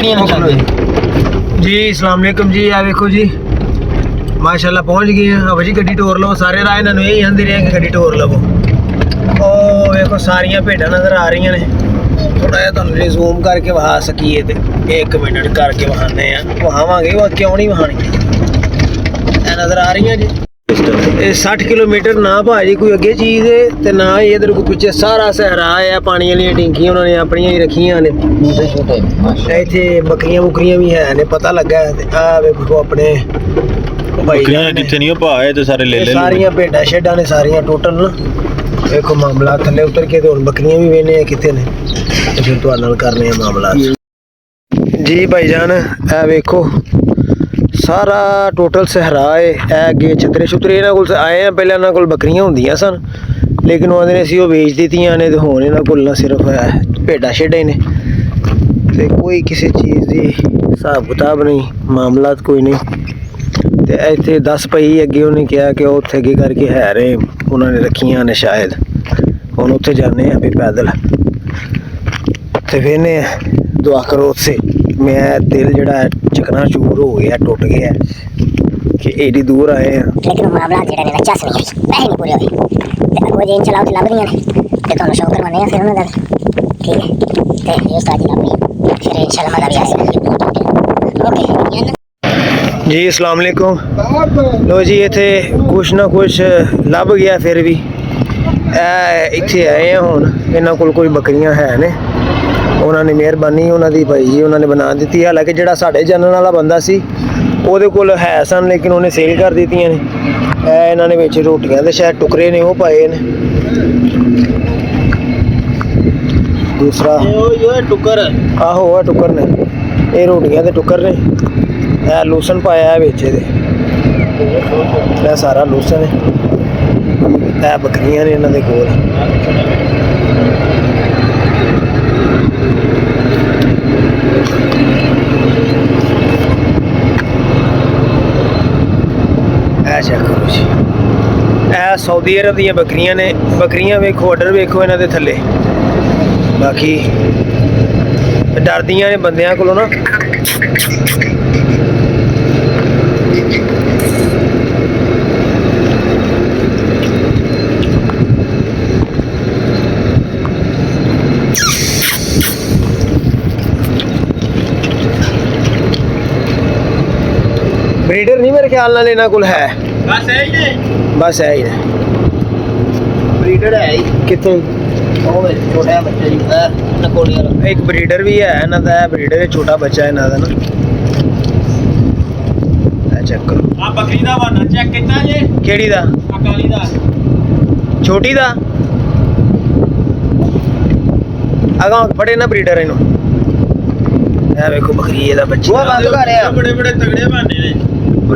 जी अस्सलाम वालेकुम जी। आ देखो जी माशाल्लाह पहुंच गए हैं। अब जी गड्डी टोर लो सारे राह इन्होंने यही आंदे रहे कि गड्डी टोर लवो। ओ देखो सारियां भेडां नज़र आ रही ने। थोड़ा जिहा तुहानूं जूम करके वहा सकीए ते 1 मिनट करके वहाने आ वहावांगे वो क्यों नहीं वहानी नज़र आ रही जी। 60 किलोमीटर ना भाजी कोई अगे चीज़ है तो ना ही इधर कोई पिछे सारा सहरा है। पानी वाली टिंकियां उन्होंने अपनियां ही रखियां ने। इत्थे बकरियां बुकरियां भी है ने पता लगा है। आ वेखो अपने बकरियां किथे नहीं पा है तो सारे ले ले सारियां भेडां शेडां ने सारियां टोटल ना। देखो मामला थल्ले उतर के तो बकरियां भी वेने किथे ने तो फिर तुहाडे नाल करने हैं मामला जी भाईजान। आ वेखो सारा टोटल सहरा है। अगे छतरे छुतरे इन्होंने को आए हैं। पहले इन्होंने को बकरियां होंदियां सन लेकिन वो आंदे सी वो बेच दित्तियां ने ते हुण इन्होंने कोल सिर्फ भेडां शेडां ने ते कोई किसी चीज़ की हिसाब किताब नहीं मामलात कोई नहीं। तो इत्थे 10 पई अगे उन्हें कहा कि उत्थे अगे करके है रहे उन्होंने रखियां ने शायद हुण उत्थे जाने भी पैदल ते वेने दुआ करो उससे मैं दिल जड़ा चकना चूर हो गया टुट गया कि एडी दूर आए हैं लेकिन मामला जेड़ा ने चस नहीं पैसे नहीं पूरे होए ते अगो जेन चलाओ ते लभ रही ने ते तुहानू शौक करवाने हैं फिर उन्हां दा ठीक है ते ये उस्ताद जी अपनी फिर इंशाल्लाह मजा भी आसे ओके जी अस्सलाम वालेकुम। लो जी इत्थे कुछ ना कुछ लभ गया फिर भी इत्थे आए हैं हुण इन्हां कोल कोई बकरियां है ने उन्होंने मेहरबानी उन्होंने भाई जी उन्होंने बना दी। हालांकि जो साढ़े जानने वाला बंदा सी वो कोल है सन लेकिन उन्हें सेल कर दी ने। इन्होंने विच रोटियां दे शायद टुकरे ने वो पाए ने। दूसरा टुकर आहो वह टुकर ने ये रोटियां दे टुकर ने। लूसन पाया है बिच सारा लूसन है। बकरियां ने इन्होंने कोल करो जी। सऊदी अरब दी बकरियां ने। बकरियां वेखो ऑर्डर वेखो इन्हां दे थल्ले बाकी डरदियां ने बंदियां कोलों ना। ब्रीडर नहीं मेरे ख्याल नाल इन्हां कोल है बस है ही ने ब्रीडर है ही किथे छोटा बच्चा जी एक ब्रीडर भी है इन्हां दा ब्रीडर है छोटा बच्चा है इन्हां दा ना। चेक करो आ बकरी दा वाना चेक कितना जे केड़ी दा अकाली दा छोटी दा अगा फड़े ना ब्रीडर इनु ए देखो बकरी दा बच्चा वो बंद कर रहा बड़े बड़े तगड़े बाने ने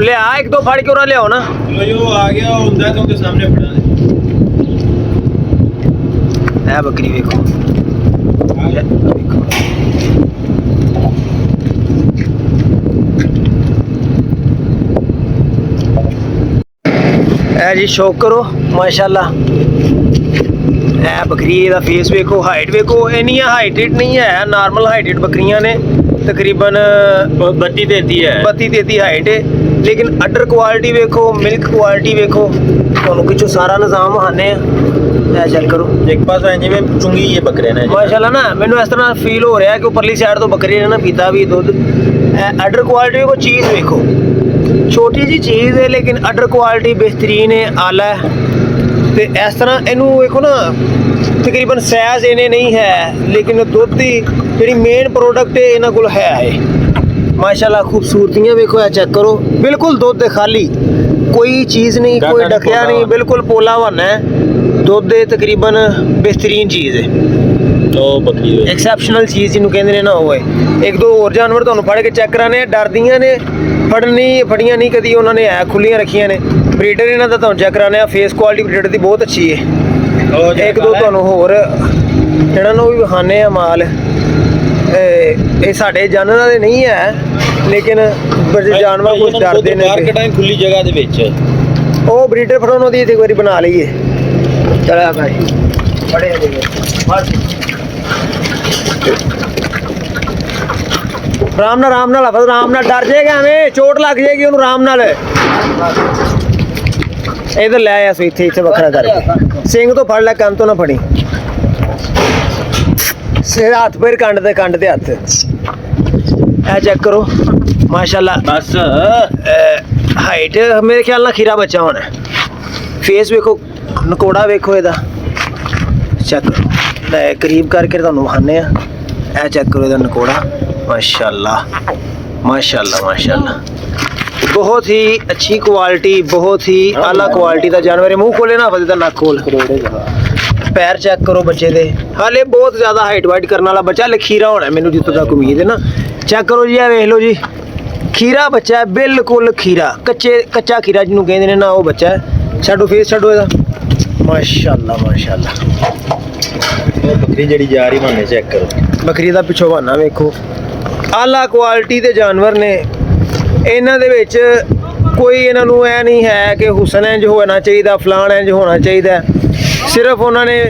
ले आ एक दो फाड़ के उरा ले आओ ना लो यो आ गया हुंदा तो के सामने फड़ा दे। ए बकरी देखो ए जी शौक करो माशाल्लाह। ए बकरी दा फेस देखो हाइट देखो इन्नी हाइटेड नहीं है नॉर्मल हाइटेड बकरियां ने तकरीबन 32-33 हाइट है लेकिन अडर क्वालिटी देखो मिल्क क्वालिटी देखो तुहानू पिछों सारा निज़ाम वहाने चेक करो एक पास जिवें चुंगी ये बकरे ने माशाल्लाह ना मैनू इस तरह फील हो रहा है कि उपरली साइड तो बकरी ने ना पीता भी दुध। अडर क्वालिटी को चीज़ देखो छोटी जी चीज़ है लेकिन अडर क्वालिटी बेहतरीन है आला है। तो इस तरह इनू देखो ना तकरीबन साइज इन्हें नहीं है लेकिन दुध की जी मेन प्रोडक्ट है इन्होंने को है माशाल्लाह। खूबसूरतियाँ देखो चेक करो बिल्कुल दुध खाली कोई चीज़ नहीं कोई डकिया नहीं बिल्कुल पोला बना है दुध तकरीबन बेहतरीन चीज़ है तो बकरी एक्सैप्शनल चीज़ जिन्होंने कहते हैं ना वो है। एक दो और जानवर तुहानू फड़ के चेक कराने डरदियाँ ने फड़ियां नहीं कदी उन्होंने है खुलियां रखियां ने। ब्रीडर इन्हां दा तुहानू चेक कराने फेस क्वालिटी ब्रीडर की बहुत अच्छी है। एक दो तुहानू होर इन्हां नूं भी विखाने माल ये साढ़े जानने वाले नहीं है लेकिन जानवर कुछ डरते हैं खुली जगह दे विच ओ ब्रीडर फड़ाउण दी एक बारी बना लईए चला भाई बड़े ਆਰਾਮ ਨਾਲ ਹਫਜ਼, ਆਰਾਮ ਨਾਲ, ਡਰ ਜਾਏਗਾ ਐਵੇਂ, ਚੋਟ ਲੱਗ ਜਾਏਗੀ ਉਹਨੂੰ, ਆਰਾਮ ਨਾਲ। ਇਧਰ ਲੈ ਆ ਸੋ ਇੱਥੇ ਵੱਖਰਾ ਕਰਕੇ ਸਿੰਘ ਤੋਂ ਫੜ ਲੈ, ਕੰਨ ਤੋਂ ਨਾ ਫੜੀ। ਸਿਰ ਹੱਥ ਪੈਰ ਕੰਡ ਦੇ ਹੱਥ। ਇਹ ਚੈੱਕ ਕਰੋ ਮਾਸ਼ਾਅੱਲਾ। ਬਸ ਹਾਈਟ ਮੇਰੇ ਖਿਆਲ ਨਾਲ ਖੀਰਾ ਬੱਚਾ ਹੋਣਾ। ਫੇਸ ਵੇਖੋ, ਨਕੋੜਾ ਵੇਖੋ ਇਹਦਾ, ਚੈੱਕ ਕਰੋ। ਲੈ ਕਰੀਬ ਕਰਕੇ ਤੁਹਾਨੂੰ ਵਿਖਾਉਂਦੇ ਆ। ਇਹ ਚੈੱਕ ਕਰੋ ਇਹਦਾ ਨਕੋੜਾ, ਮਾਸ਼ਾਅੱਲਾ ਮਾਸ਼ਾਅੱਲਾ ਮਾਸ਼ਾਅੱਲਾ। बहुत ही अच्छी क्वालिटी, बहुत ही आला क्वालिटी का जानवर है। मुंह खोले ना फजदा, नक खोल। पैर चेक करो बच्चे दे, हाले बहुत ज़्यादा हाइट वाइट करने वाला बच्चा, खीरा होना मैनू जितों तक उम्मीद है ना। चेक करो जी, वेख लो जी, खीरा बच्चा है, बिल्कुल खीरा, कच्चा खीरा जिन्हों कहते हैं ना, वो बच्चा है। छड्डो फेस छड्डो ਇਹਦਾ, माशाअल्लाह माशाअल्लाह। ਬੱਕਰੀ ਜਿਹੜੀ ਜਾ ਰਹੀ ਬਹਾਨੇ ਚੈੱਕ ਕਰੋ। ਬੱਕਰੀ ਦਾ ਪਿੱਛੋਂ ਬਹਾਨਾ ਵੇਖੋ। ਆਲਾ ਕੁਆਲਿਟੀ ਦੇ ਜਾਨਵਰ ਨੇ। ਇਹਨਾਂ ਦੇ ਵਿੱਚ ਕੋਈ ਇਹਨਾਂ ਨੂੰ ਇਹ ਨਹੀਂ ਹੈ ਕਿ ਹੁਸਨ ਇੰਜ ਹੋਣਾ ਚਾਹੀਦਾ, ਫਲਾਣ ਇੰਜ ਹੋਣਾ ਚਾਹੀਦਾ। ਸਿਰਫ ਉਹਨਾਂ ਨੇ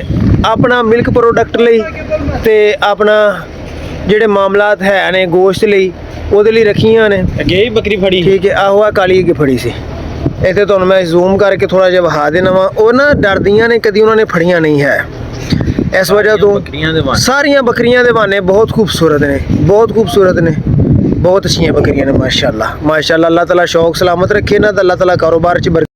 ਆਪਣਾ ਮਿਲਕ ਪ੍ਰੋਡਕਟ ਲਈ ਤੇ ਆਪਣਾ ਜਿਹੜੇ ਮਾਮਲਾਤ ਹੈ ਨੇ ਗੋਸ਼ਤ ਲਈ, ਉਹਦੇ ਲਈ ਰੱਖੀਆਂ ਨੇ। ਅੱਗੇ ਹੀ ਬੱਕਰੀ ਫੜੀ। ਠੀਕ ਹੈ, ਆਹੋ ਆ ਕਾਲੀ ਅੱਗੇ ਫੜੀ ਸੀ। ਇੱਥੇ ਤੁਹਾਨੂੰ ਮੈਂ ਜ਼ੂਮ ਕਰਕੇ ਥੋੜਾ ਜਿਹਾ ਵਿਖਾ ਦੇਣਾ ਵਾ। ਉਹ ਨਾ ਡਰਦੀਆਂ ਨੇ, ਕਦੀ ਉਹਨਾਂ ਨੇ ਫੜੀਆਂ ਨਹੀਂ ਹੈ। ਇਸ ਵਜ੍ਹਾ ਤੋਂ ਸਾਰੀਆਂ ਬੱਕਰੀਆਂ ਦੇ ਬਹਾਨੇ ਬਹੁਤ ਖੂਬਸੂਰਤ ਨੇ, ਬਹੁਤ ਖੂਬਸੂਰਤ ਨੇ, ਬਹੁਤ ਅੱਛੀਆਂ ਬੱਕਰੀਆਂ ਨੇ। ਮਾਸ਼ਾਅੱਲਾ ਮਾਸ਼ਾਅੱਲਾ। ਅੱਲਾਹ ਤਾਲਾ ਸ਼ੌਕ ਸਲਾਮਤ ਰੱਖੇ ਨਾ, ਤਾਂ ਅੱਲਾਹ ਤਾਲਾ ਕਾਰੋਬਾਰ 'ਚ